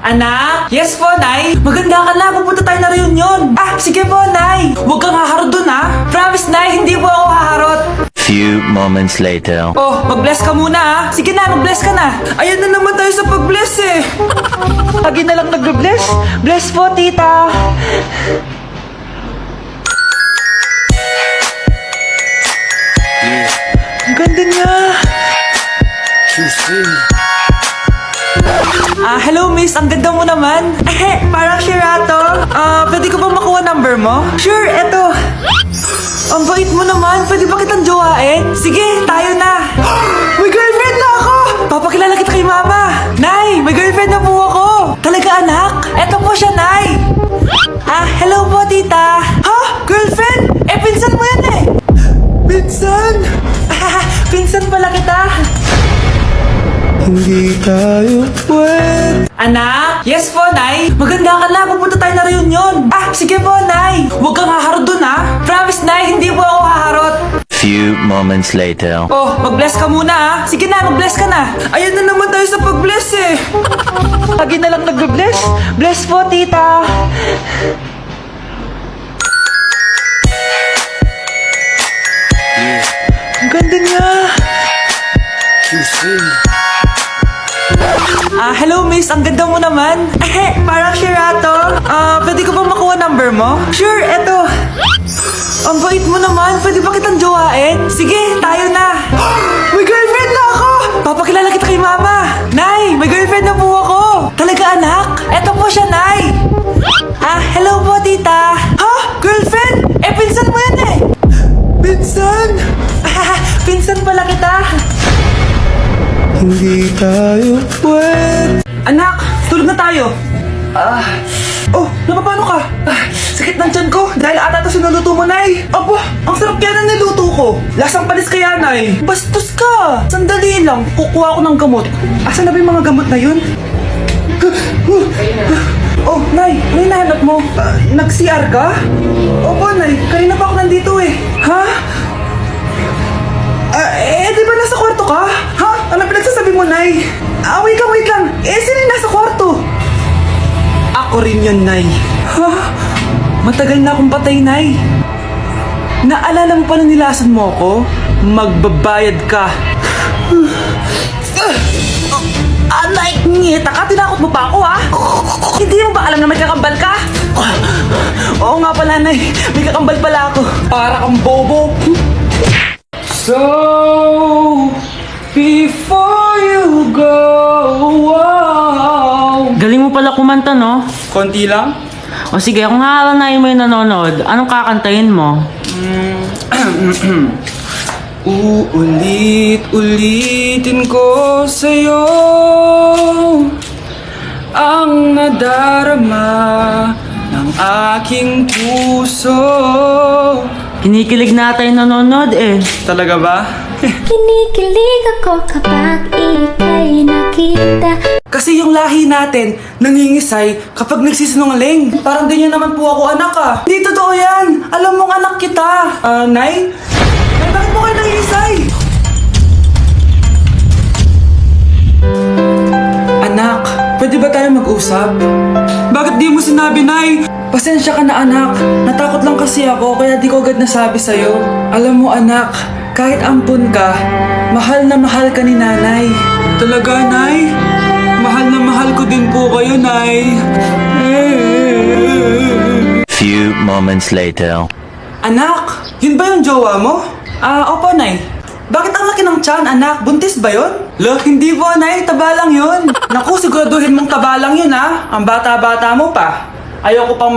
Anak? Yes po, Nay. Maganda ka na. Pupunta tayo na reunion. Sige po, Nay. Huwag kang haharot dun, ha? Promise, Nay. Hindi po ako haharot. Few moments later. Oh, mag-bless ka muna, ha? Sige na, mag-bless ka na. Ayan na naman tayo sa pag-bless, eh. Lagi na lang nag-bless. Bless po, tita. Ang ganda niya. Hello miss, ang ganda mo naman. Parang Shirato. Pwede ko ba makuha number mo? Sure, eto. Ang bait mo naman, pwede ba kitang jowain? Sige, tayo na. May girlfriend na ako! Papakilala kita kay mama. Nay, may girlfriend na po ako. Talaga anak? Eto po siya, Nay. Hello po tita. Ha? Girlfriend? Pinsan mo yan eh. Pinsan? Pinsan pala kita. Hindi tayo pwede. Anak? Yes po, Nay. Maganda ka na. Pupunta tayo na reunion. Sige po, Nay. Huwag kang haharot dun, ha? Promise, Nay. Hindi po ako haharot. Few moments later. Oh, mag-bless ka muna, ha? Sige na, mag-bless ka na. Ayan na naman tayo sa pag-bless, eh. Lagi na lang nag-bless. Bless po, tita. Ang ganda niya. Hello miss, ang ganda mo naman. Parang Shirato. Pwede ko ba makuha number mo? Sure, eto. Ang bait mo naman, pwede ba kitang jowain? Sige, tayo na. May girlfriend na ako. Papakilala kita kay mama. Nay, may girlfriend na po ako. Talaga anak? Eto po siya, Nay. Hello po tita. Ha? Girlfriend? Pinsan mo yan eh. Pinsan? Pinsan pala kita. Hindi tayo pwede. Anak, tulog na tayo. Napapano ka? Sakit ng tiyan ko dahil ata ito sinuluto mo, Nay. Aba, ang sarap kaya na niluto ko. Lasang panis kaya, Nay. Bastos ka. Sandali lang, kukuha ko ng gamot. Asan na ba yung mga gamot na yun? Oh, Nay, ano yung nahanap mo? Nag-CR ka? Opo, Nay, kanina pa ako nandito eh. Ha? Di ba nasa kwarto ka? Ha? Ano pinagsasabi mo, Nay? Wait lang. Sino yung nasa kwarto? Ako rin yun, Nay. Ha? Matagal na akong patay, Nay. Naalala mo pa na nilasan mo ako? Magbabayad ka. Nay, ngita ka? Tinakot mo pa ako, ha? Hindi mo ba alam na may kakambal ka? Oo nga pala, Nay. May kakambal pala ako. Para kang bobo. So, before you go, Galing mo pala kumanta, no? konti lang? O sige, kung hahalanayin mo yung nanonood, anong kakantahin mo? Uulit-ulitin ko sa'yo ang nadarama ng aking puso. Kinikilig na tayo nanonood eh. Talaga ba? Kinikilig ako kapag ika'y nakita. Kasi yung lahi natin nangingisay kapag nagsisinungaling. Parang ganyan naman po ako, anak, ah. Hindi totoo yan. Alam mong anak kita. Nay? Nay, bakit mo kayo nangingisay? Anak, pwede ba tayo mag-usap? Bakit di mo sinabi, Nay? Pasensya ka na, anak. Natakot lang kasi ako kaya di ko agad nasabi sa'yo. Alam mo, anak, kahit ampun ka, mahal na mahal ka ni nanay. Talaga, Nay? Mahal na mahal ko din po kayo, Nay. Few moments later. Anak, yun ba yung jowa mo? Opo, Nay. Bakit ang laki ng tiyan, anak? Buntis ba yun? Lo, hindi po, Nay. Taba lang yun. Naku, siguraduhin mong taba lang yun, ha? Ang bata-bata mo pa. Ayoko pang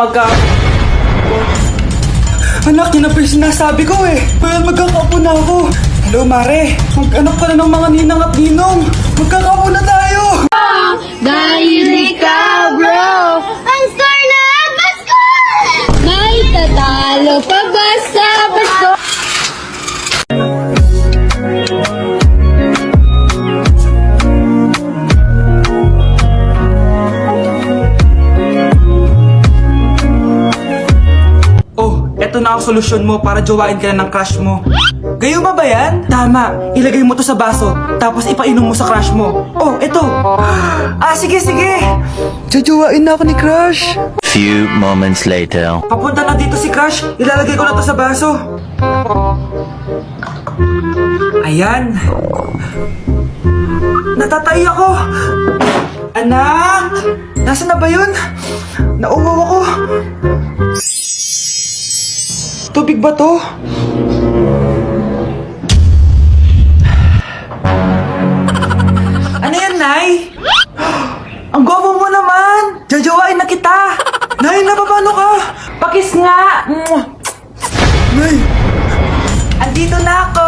Anak, yun na pa yung sinasabi ko eh. Kaya magkakapo na ako. Hello, Mare. Mag-anak ka na ng mga ninang at ninong. Magkakapo na tayo. Dahil ikaw, bro, ang star na Pasko! May tatalo pa ba sa Pasko? Eto na ang solusyon mo para jowain ka na ng crush mo. Gayuma ba yan? Tama, ilagay mo to sa baso, tapos ipainom mo sa crush mo. Oh, eto. Sige. Jajowain na ako ni crush. Few moments later. Papunta na dito si crush, ilalagay ko na to sa baso. Ayan. Natatay ako. Anak! Nasaan na ba yun? Nauwaw ako. Tubig ba to? Ano yan, Nay? Ang gwapo mo naman! Jajawain na kita! Nay, napapano ka? Pakis nga! Nay! Andito na ako!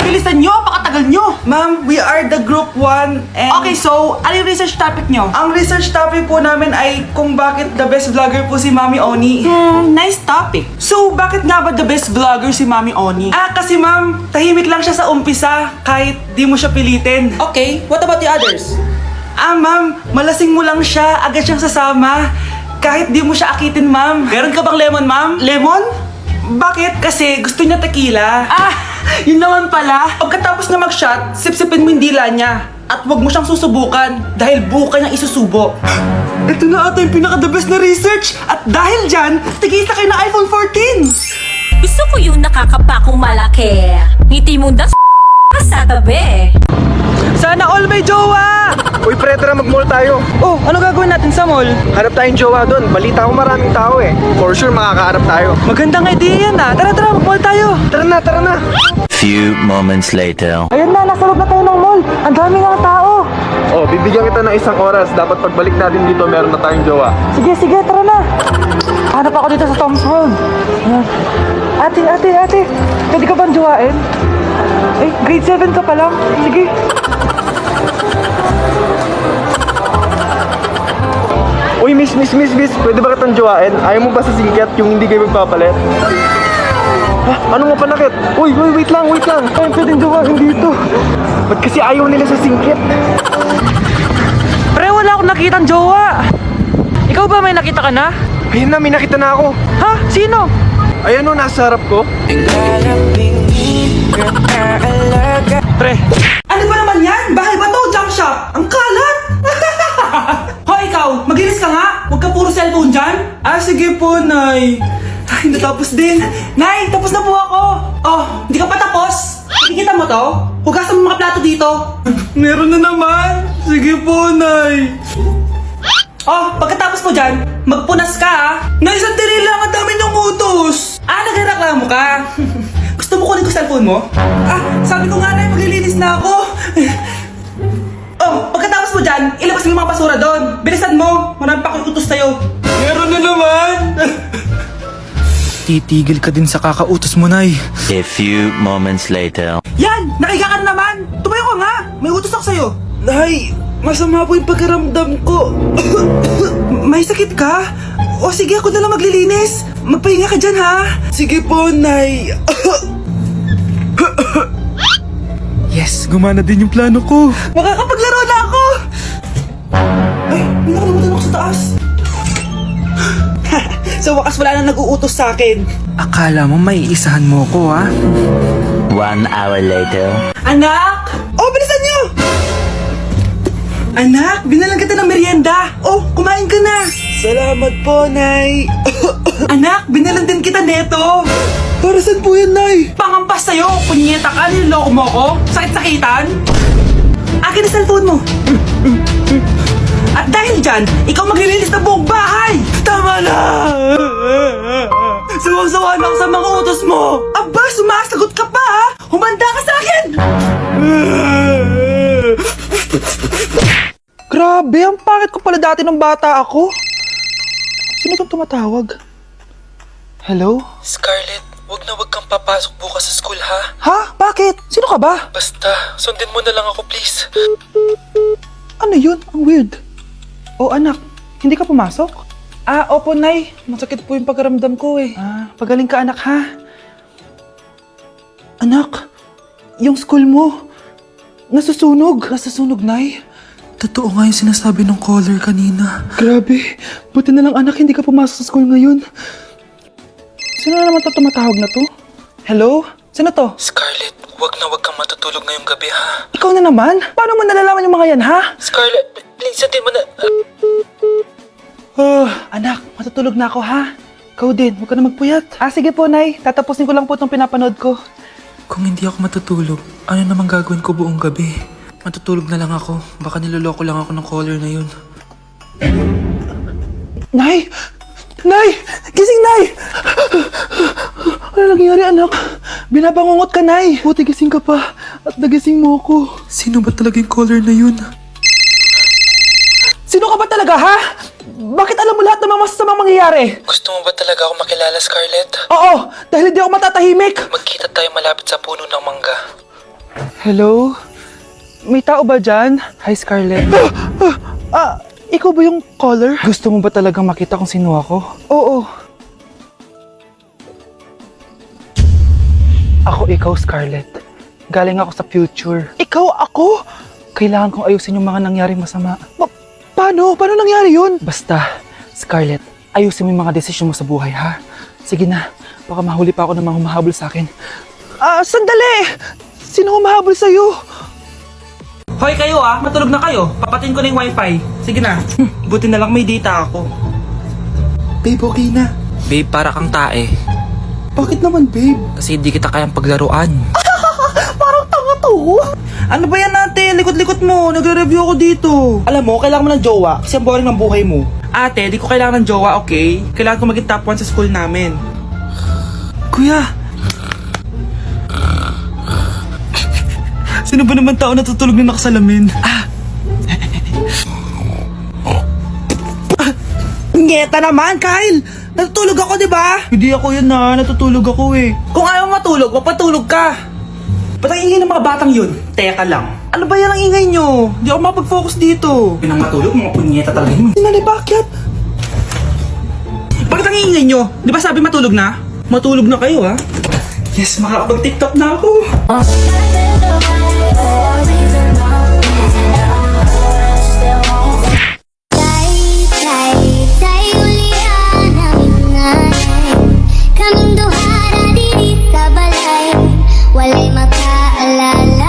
Bilisan nyo! Pakatagal nyo! Ma'am, we are the group 1 and... Okay, so, ano yung research topic nyo? Ang research topic po namin ay kung bakit the best vlogger po si Mami Oni. Nice topic. So, bakit nga ba the best vlogger si Mami Oni? Kasi ma'am, tahimik lang siya sa umpisa kahit di mo siya pilitin. Okay, what about the others? Ma'am, malasing mo lang siya, agad siyang sasama. Kahit di mo siya akitin, ma'am. Meron ka bang lemon, ma'am? Lemon? Bakit? Kasi gusto niya tequila. Yun naman pala. Pagkatapos na mag-shot, sipsipin mo yung dila niya. At huwag mo siyang susubukan dahil buka niyang isusubo. Ito na ata yung pinaka-the best na research. At dahil dyan, tigisa kayo ng iPhone 14. Gusto ko yung nakakapakong malaki. Ngiti mo das sa tabi. Sana all may jowa! Uy, pre, tara mag-mall tayo. Oh, ano gagawin natin sa mall? Hanap tayong jowa doon. Balita ko maraming tao eh. For sure, makakaharap tayo. Magandang idea yan ah. Tara, mag-mall tayo. Tara na. Few moments later. Ayan na, nasa loob na tayo ng mall. Ang dami nga tao. Oh, bibigyan kita ng isang oras. Dapat pagbalik natin dito, meron na tayong jowa. Sige, tara na. Hanap ako dito sa Tom's World. Ayan. Ate. Pwede ka bang jowain? Grade 7 ka pa lang. Sige. Uy, miss. Pwede ba kitang jowain? Ayaw mo ba sa singkat yung hindi kayo magpapalit? Ano nga panakit? Uy, wait lang. Ay, pwedeng jowain dito. Ba't kasi ayaw nila sa singkit? Pre, wala akong nakitang jowa. Ikaw ba may nakita ka na? Ayun na, may nakita na ako. Ha? Sino? Ayan o, nasa harap ko. Pre. Ano ba naman yan? Bahay ba to? Junk shop? Ang kalat! Hoy, ikaw! Magilis ka nga! Huwag ka puro cellphone dyan! Sige po, Nay. Ay, natapos din. Nay, tapos na po ako. Oh, hindi ka pa tapos? Nakikita mo to? Hugasan mo mga plato dito. Meron na naman. Sige po, Nay. Oh, pagkatapos mo dyan, magpunas ka Nay, sandali lang. Ang dami niyong utos. Nagreklamo ka? Gusto mo kunin ko cellphone mo? Sabi ko nga, Nay, maglilinis na ako. Oh, pagkatapos mo dyan, ilabas mo yung mga basura doon. Bilisan mo, marami pa akong utos sa'yo. Meron na naman. Titigil ka din sa kakautos mo, Nay. A few moments later. Yan! Nakiga ka na naman! Tumayo ka nga! May utos ako sa'yo. Nay, masama po yung pagkaramdam ko. May sakit ka? O sige, ako na lang maglilinis. Magpahinga ka dyan, ha? Sige po, Nay. Yes, gumana din yung plano ko. Makakapaglaro na ako! Ay, may nakalimutan ako sa taas. Sa wakas wala na nag-uutos sa akin. Akala mo may isahan mo ko, ha? 1 hour later. Anak! Oh, bilisan niyo! Anak, binalang kita ng merienda. Oh, kumain ka na. Salamat po, Nay. Anak, binalan din kita neto. Para saan po yan, Nay? Pangampas sa'yo. Punyeta ka, niloloko mo ko. Sakit-sakitan. Akin na cellphone mo. At dahil dyan, ikaw maglilinis ng buong bahay. Tama na. Sawang-sawa na ako sa mga utos mo. Aba, sumasagot ka pa, ha? Humanda ka sa akin. Grabe, ang pangit ko pala dati nung bata ako. Sino kang tumatawag? Hello? Scarlett, wag kang papasok bukas sa school ha? Ha? Bakit? Sino ka ba? Basta, sundin mo na lang ako please. Ano yun? Ang weird. Oh anak, hindi ka pumasok? Opo Nay. Masakit po yung pagkaramdam ko eh. Pagaling ka anak ha? Anak, yung school mo, nasusunog. Nasusunog, Nay? Totoo nga yung sinasabi ng caller kanina. Grabe. Buti na lang anak, hindi ka pumasok sa school ngayon. Sino na naman tumatawag na to? Hello? Sino to? Scarlett, wag kang matutulog ngayong gabi ha. Ikaw na naman? Paano mo nalalaman yung mga yan, ha? Scarlett, please, hindi mo na... Anak, matutulog na ako, ha? Ikaw din, huwag ka na magpuyat. Sige po, Nay. Tatapusin ko lang po itong pinapanood ko. Kung hindi ako matutulog, ano namang gagawin ko buong gabi? Matutulog na lang ako. Baka niloloko lang ako ng caller na yun. Nay! Nay! Gising, Nay! Ano nangyari, anak? Binabangungot ka, Nay. Buti gising ka pa. At nagising mo ako. Sino ba talaga yung caller na yun? Sino ka ba talaga, ha? Bakit alam mo lahat ng mga masasamang mangyayari? Gusto mo ba talaga ako makilala, Scarlett? Oo, dahil hindi ako matatahimik. Magkita tayo malapit sa puno ng mangga. Hello? May tao ba dyan? Hi, Scarlett. Ikaw ba yung caller? Gusto mo ba talagang makita kung sino ako? Oo. Ako ikaw, Scarlett. Galing ako sa future. Ikaw ako? Kailangan kong ayusin yung mga nangyaring masama. Paano? Paano nangyari yun? Basta, Scarlett, ayusin mo yung mga desisyon mo sa buhay, ha? Sige na, baka mahuli pa ako ng mga humahabol sa akin. Sandali! Sino humahabol sa'yo? Hoy kayo matulog na kayo. Papatin ko na yung wifi. Sige na. Buti na lang may data ako. Babe, okay na. Babe, para kang tae. Bakit naman, babe? Kasi hindi kita kayang paglaruan. Parang tanga to. Ano ba yan ate? Likot-likot mo. Nagre-review ako dito. Alam mo, kailangan mo ng jowa kasi ang boring ng buhay mo. Ate, di ko kailangan ng jowa, okay? Kailangan ko maging top 1 sa school namin. Kuya! Sino ba naman tao natutulog na nakasalamin? Ngeta naman, Kyle! Natutulog ako, di ba? Hindi ako yun natutulog ako eh. Kung ayaw matulog, mapatulog ka! Ba't ang ingay ng mga batang yun? Teka lang. Ano ba yan ang ingay nyo? Hindi ako mapag-focus dito. Pinang matulog, mga punyeta talaga yun. Sinali, bakit? Bakit ang ingay nyo? Di ba sabi matulog na? Matulog na kayo, ha? Yes, makakapag-tiktok na ako. Kaming duha na diri sa balay, walay makaalalay.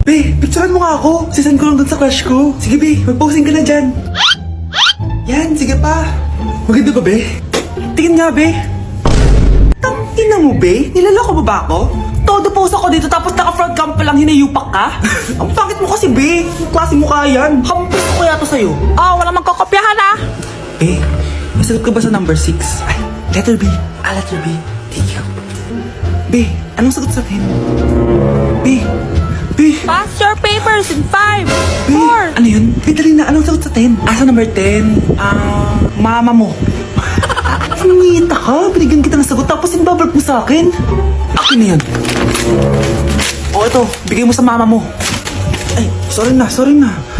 Be, picturean mo nga ako. Sisend ko lang dun sa crush ko. Sige, Be, mag-posing ka na dyan. Yan, sige pa. Maganda ba, Be? Tingin nga, Be. Tangina mo, Be? Nilaloko mo ba ako? Todo post ako dito tapos naka-front cam pa lang hinayupak ka? Ang pangit mo kasi, Be. Yung klase mukha yan. Hampis ko kaya to sa'yo. Wala magkokopyahan Be, masagot ka ba sa number 6? Ay, letter B. Letter B. Thank you. Be, anong sagot sa 10? Be, Pass your papers in 5, Be, ano yun? Be, dali na. Anong sagot sa 10? Sa number 10? Mama mo. Nangita ka? Binigyan kita ng sagot tapos inbabark mo sa akin? Akin na yan. Ito. Bigay mo sa mama mo. Ay, sorry na.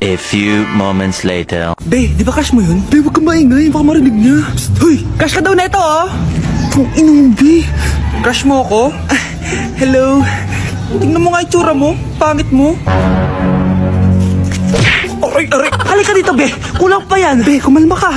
A few moments later. Be, di ba crush mo yun? Be, huwag kang maingay. Baka marinig niya. Psst, hoy! Crush ka daw na ito, Kung inong, Be. Crush mo ako? Hello? Tingnan mo nga itsura mo. Pangit mo. Aray! Halika dito, Be. Kulang pa yan. Be, kumalma ka.